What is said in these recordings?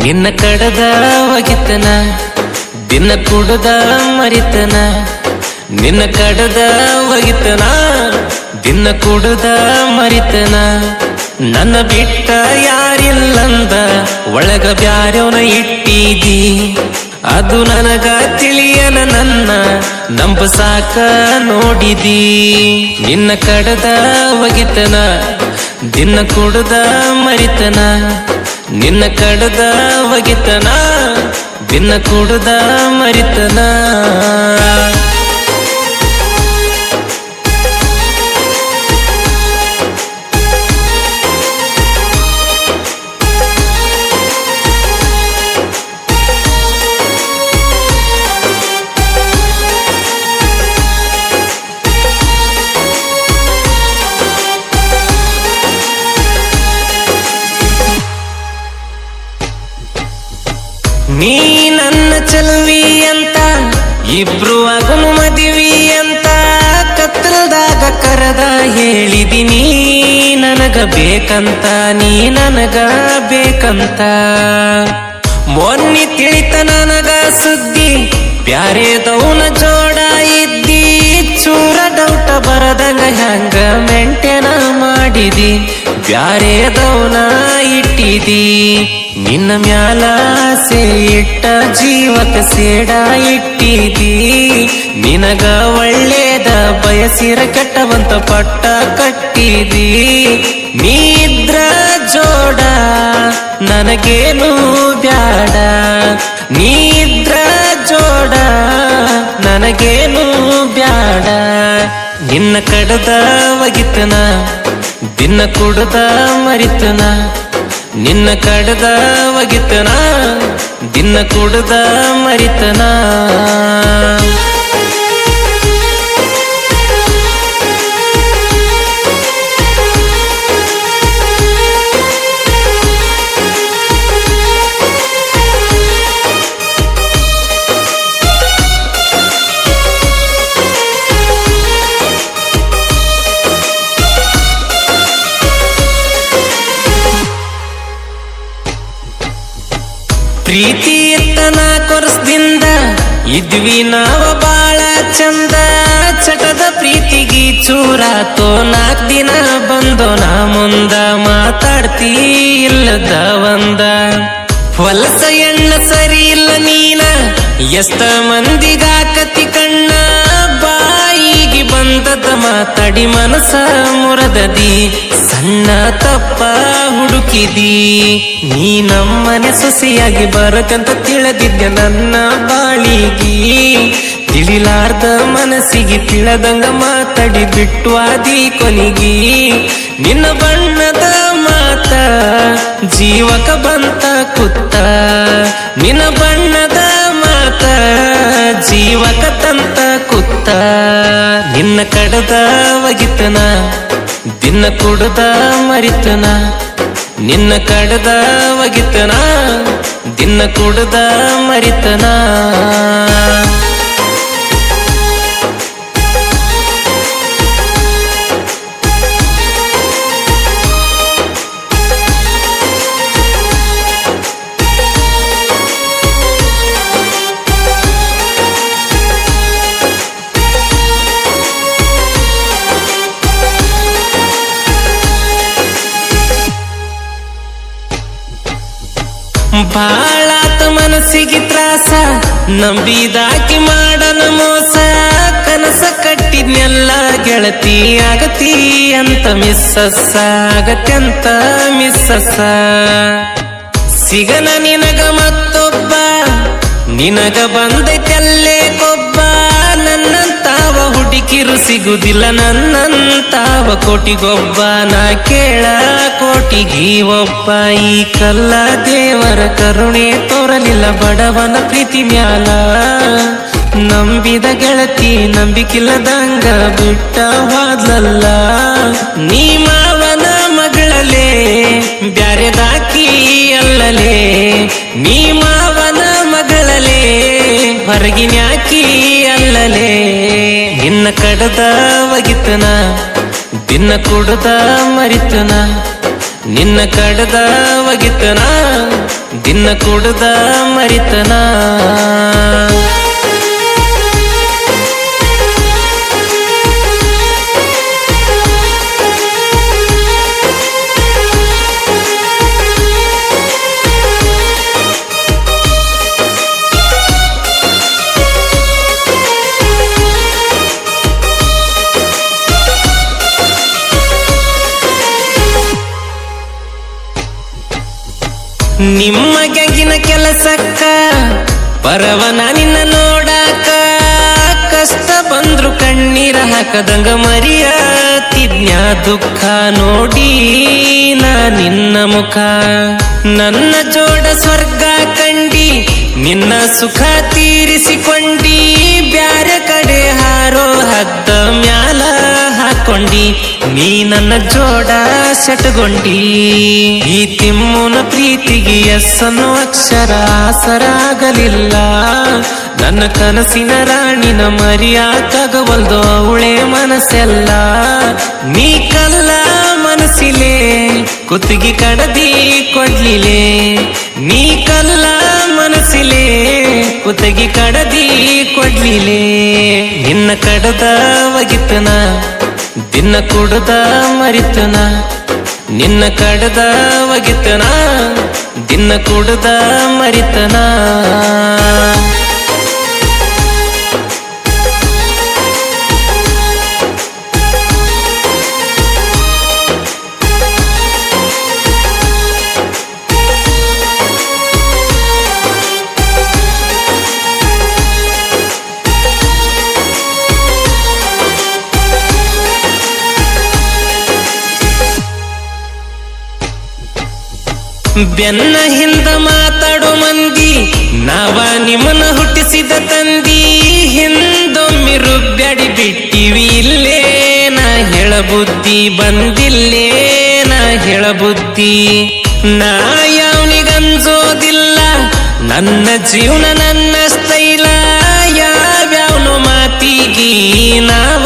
ನಿನ್ನ ಕಡದ ಒಗಿತನ ದಿನ ಕುಡದ ಮರಿತನ ನಿನ್ನ ಕಡದ ಒಗಿತನ ದಿನ ಕುಡದ ಮರಿತನ ನನ್ನ ಬಿಟ್ಟ ಯಾರಿಲ್ಲಂದ ಒಳಗ ಬ್ಯಾರ್ಯವನ ಇಟ್ಟಿದಿ ಅದು ನನಗ ತಿಳಿಯನ ನನ್ನ ನಂಬ ಸಾಕ ನೋಡಿದಿ ನಿನ್ನ ಕಡದ ಒಗಿತನ ದಿನ ಕುಡದ ಮರಿತನ ನಿನ್ನ ಕಡದ ಒಗಿತನ ದಿನ ಕುಡದ ಮರಿತನ ನೀ ನನ್ನ ಚೆಲ್ವಿ ಅಂತ ಇಬ್ರು ಆಗನು ಮದುವಿ ಅಂತ ಕತ್ತಲದಾಗ ಕರೆದ ಹೇಳಿದಿನಿ ನನಗ ಬೇಕಂತ ನೀ ನನಗ ಬೇಕಂತ ಮೊನ್ನೆ ತಿಳಿತ ನನಗ ಸುದ್ದಿ ಬ್ಯಾರೆದವನ ಜೋಡ ಇದ್ದಿ ಚೂರ ಡೌಟ ಬರದಂಗ ಹ್ಯಾಂಗ ಮೆಂಟೇನ ಮಾಡಿದಿ ಬ್ಯಾರೆದವನ ಇಟ್ಟಿದಿ ನಿನ್ನ ಮ್ಯಾಲ ಆಸೆ ಇಟ್ಟ ಜೀವಕ ಸೇಡ ಇಟ್ಟಿದಿ ನಿನಗ ಒಳ್ಳೇದ ಬಯಸಿರ ಕೆಟ್ಟವಂತ ಪಟ್ಟ ಕಟ್ಟಿದಿ ನೀ ಇದ್ರ ಜೋಡ ನನಗೇನು ಬ್ಯಾಡ ನೀ ಇದ್ರ ಜೋಡ ನನಗೇನು ಬ್ಯಾಡ ನಿನ್ನ ಕಡದ ಒಗಿತನ ದಿನ ಕುಡದ ಮರಿತನ ನಿನ್ನ ಕಡದ ಒಗಿತನ ದಿನ ಕುಡದ ಮರಿತನ ಪ್ರೀತಿ ಇತ್ತನ ಕೊರಸದಿಂದ ಇದ್ವಿ ನಾವ ಬಾಳ ಚಂದ ಚಟದ ಪ್ರೀತಿಗಿ ಚೂರಾತೋ 4 ದಿನ ಬಂದೋ ನಾ ಮುಂದ ಮಾತಾಡ್ತೀ ಇಲ್ಲದ ಒಂದ ಹೊಲಸ ಎಣ್ಣ ಸರಿ ಇಲ್ಲ ನೀನ ಎಷ್ಟ ಮಂದಿಗಾಕತಿ ಕಣ್ಣ ಬಾಯಿಗೆ ಬಂದದ ಮಾತಾಡಿ ಮನಸ ಮುರದದಿ ಸಣ್ಣ ತಪ್ಪ ಹುಡುಕಿದಿ ನೀ ನಮ್ಮನೆ ಸೊಸೆಯಾಗಿ ಬರಕಂತ ತಿಳಿದಿದ್ದೆ ನನ್ನ ಬಾಳಿಗಿ ತಿಳಿಲಾರ್ದ ಮನಸ್ಸಿಗೆ ತಿಳದಂಗ ಮಾತಾಡಿ ಬಿಟ್ಟು ಆದಿ ಕೊನಿಗಿ ನಿನ್ನ ಬಣ್ಣದ ಮಾತ ಜೀವಕ ಬಂತ ಕುತ್ತ ನಿನ್ನ ಬಣ್ಣದ ಮಾತ ಜೀವಕ ತಂತ ಕುತ್ತ ನಿನ್ನ ಕಡದ ಒಗಿತನ ದಿನ ಕುಡದ ಮರಿತನ ನಿನ್ನ ಕಡದ ಒಗಿತನ ದಿನ ಕುಡದ ಮರಿತನ ಬಾಳಾತ ಮನಸ್ಸಿಗೆ ತ್ರಾಸ ನಂಬಿದಾಕಿ ಮಾಡನ ಮೋಸ ಕನಸ ಕಟ್ಟಿದ್ನೆಲ್ಲ ಗೆಳತಿ ಆಗತಿ ಅಂತ ಮಿಸ್ಸಸ್ಸ ಆಗತ್ಯಂತ ಮಿಸ್ಸಸ್ಸ ಸಿಗನ ನಿನಗ ಮತ್ತೊಬ್ಬ ನಿನಗ ಬಂದೈತೆಲ್ಲೇ ಕೊಬ್ಬ ನನ್ನಂತಾವ ಹುಡುಕಿರು ಸಿಗುದಿಲ್ಲ ನನ್ನಂತಾವ ಕೋಟಿಗೊಬ್ಬ ನಾ ಕೇಳ ಕೋಟಿಗಿ ಒಬ್ಬ ಈ ಕಲ್ಲ ದೇವರ ಕರುಣೆ ತೋರಲಿಲ್ಲ ಬಡವನ ಪ್ರೀತಿ ಮ್ಯಾಲ ನಂಬಿದ ಗೆಳತಿ ನಂಬಿಕಿಲ್ಲದಂಗ ಬಿಟ್ಟ ಹೋದ್ಲಲ್ಲ ನೀ ಮಾವನ ಮಗಳಲೇ ಬ್ಯಾರೆದಾಕಿ ಅಲ್ಲಲೇ ನೀ ಮಾವನ ಮಗಳಲೇ ಹೊರಗಿನ್ಯಾಕಿ ಅಲ್ಲಲೇ ನಿನ್ನ ಕಡದ ಒಗಿತನ ದಿನ ಕುಡದ ಮರಿತನ ನಿನ್ನ ಕಡದ ಒಗಿತನ ದಿನ ಕುಡ್ದ ಮರಿತನ. ನಿಮ್ಮ ಗ್ಯಾಂಗಿನ ಕೆಲಸಕ್ಕ ಪರವನ ನಿನ್ನ ನೋಡಾಕ, ಕಷ್ಟ ಬಂದ್ರು ಕಣ್ಣೀರ ಹಾಕದಂಗ ಮರಿಯಾತಿದ್ನ್ಯ ದುಃಖ ನೋಡಿ ನಾ ನಿನ್ನ ಮುಖ. ನನ್ನ ಜೋಡ ಸ್ವರ್ಗ ಕಂಡಿ ನಿನ್ನ ಸುಖ ತೀರಿಸಿಕೊಂಡಿ, ಬ್ಯಾರೆ ಕಡೆ ಹಾರೋ ಹದ್ದ ಮ್ಯಾಲ ಹಾಕೊಂಡಿ ನೀ ನನ್ನ ಜೋಡ ಸೆಟಗೊಂಡಿ. ಈ ತಿಮ್ಮನ ಪ್ರೀತಿಗೆ ಎಸ್ಸನ್ನು ಅಕ್ಷರ ಆಸರಾಗಲಿಲ್ಲ, ನನ್ನ ಕನಸಿನ ರಾಣಿನ ಮರಿಯಾಕಾಗವಲ್ದು ಅವಳೆ ಮನಸ್ಸೆಲ್ಲ. ನೀ ಕಲ್ಲ ಮನಸ್ಸಿಲೆ ಕುತ್ತಿಗೆ ಕಡದಿ ಕೊಡ್ಲಿಲೆ, ನೀ ಕಲ್ಲ ಮನಸ್ಸಿಲೆ ಕುತ್ತಿಗೆ ಕಡದಿ ಕೊಡ್ಲಿಲೆ. ನಿನ್ನ ಕಡದ ಒಗಿತನ ದಿನ ಕುಡ್ದ ಮರಿತನ, ನಿನ್ನ ಕಡದ ಒಗಿತನ ದಿನ ಕುಡ್ದ ಮರಿತನ. ಬೆನ್ನ ಹಿಂದ ಮಾತಾಡೋ ಮಂದಿ ನಾವ ನಿಮ್ಮನ್ನ ಹುಟ್ಟಿಸಿದ ತಂದಿ, ಹಿಂದೊಮ್ಮೆ ರುಬ್ಬ್ಯಾಡಿ ಬಿಟ್ಟಿವಿ ಇಲ್ಲೇ ನಾ ಹೇಳ ಬುದ್ಧಿ ಬಂದಿಲ್ಲೇ ನಾ ಹೇಳ ಬುದ್ಧಿ. ನಾ ಯಾವನಿಗಂಜೋದಿಲ್ಲ ನನ್ನ ಜೀವನ ನನ್ನ ಸ್ಟೈಲ, ಯಾವ್ಯಾವನು ಮಾತಿಗಿ ನಾವ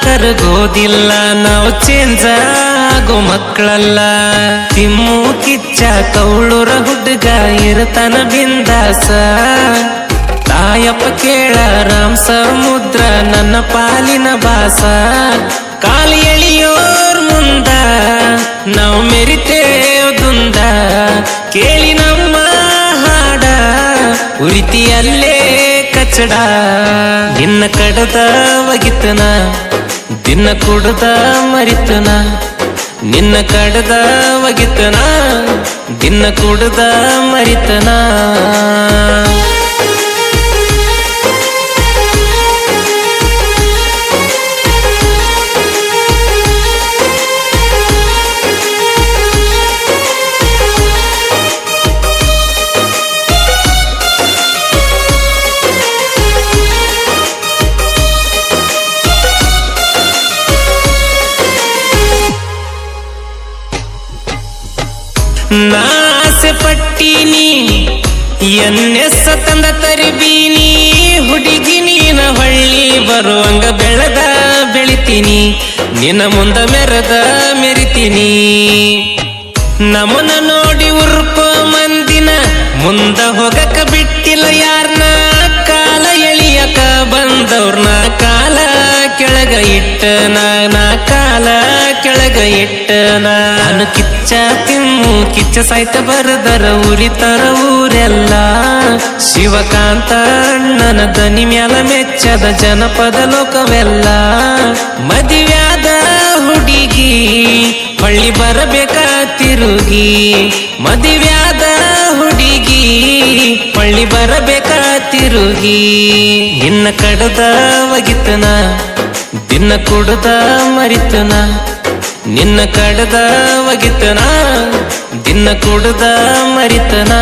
ಕರಗೋದಿಲ್ಲ, ನಾವು ಚೇಂಜ್ ಆಗೋ ಮಕ್ಕಳಲ್ಲ. ತಿಮ್ಮು ಕಿಚ್ಚ ಕೌಳೂರ ಹುಡುಗ ಇರತನ ಬಿಂದಾಸ, ತಾಯಪ್ಪ ಕೇಳ ರಾಮ್ ಸಮುದ್ರ ನನ್ನ ಪಾಲಿನ ಬಾಸ. ಕಾಲಿ ಎಳಿಯೋರ್ ಮುಂದ ನಾವು ಮೆರಿತೇವುದುಂದ, ಕೇಳಿ ನಮ್ಮ ಹಾಡ ಉರಿತಿಯಲ್ಲೇ ಕಚಡ. ನಿನ್ನ ಕಡದ ಒಗಿತನ ದಿನ ಕುಡ್ದ ಮರಿತನ, ನಿನ್ನ ಕಡದ ಒಗಿತನ ದಿನ ಕುಡ್ದ ಮರಿತನ. ನಾಸೆ ಪಟ್ಟೀನಿ ಎನ್ನೆಸ್ಸ ತಂದ ತರಿಬೀನಿ, ಹುಡುಗಿ ನೀನ ಹೊಳ್ಳಿ ಬರುವಂಗ ಬೆಳೆದ ಬೆಳಿತೀನಿ, ನಿನ್ನ ಮುಂದ ಮೆರೆದ ಮೆರಿತೀನಿ. ನಮನ ನೋಡಿ ಉರ್ಕೋ ಮಂದಿನ ಮುಂದ ಹೋಗಕ ಬಿಟ್ಟಿಲ್ಲ ಯಾರನ್ನ, ಕಾಲ ಎಳಿಯಕ ಬಂದವ್ರನ್ನ ಕಾಲ ಕೆಳಗ ಇಟ್ಟನ, ನಾ ಕಾಲ ಕೆಳಗ ಇಟ್ಟನ. ನಾನು ಕಿಚ್ಚ ತಿಮ್ಮು ಕಿಚ್ಚ ಸಾಯ್ತ ಬರದರ ಉರಿತರ ಊರೆಲ್ಲ, ಶಿವಕಾಂತ ಅಣ್ಣನ ದನಿ ಮ್ಯಾಲ ಮೆಚ್ಚದ ಜನಪದ ಲೋಕವೆಲ್ಲ. ಮದುವ್ಯಾದ ಹುಡುಗಿ ಹೊಳ್ಳಿ ಬರಬೇಕ ತಿರುಗಿ, ಮದುವ್ಯಾದ ಹುಡುಗಿ ಹೊಳ್ಳಿ ಬರಬೇಕ ತಿರುಗಿ. ನಿನ್ನ ಕಡದ ಒಗಿತನ ದಿನ ಕುಡ್ದ ಮರಿತನ, ನಿನ್ನ ಕಡದ ಒಗಿತನ ದಿನ ಕುಡ್ದ ಮರಿತನ.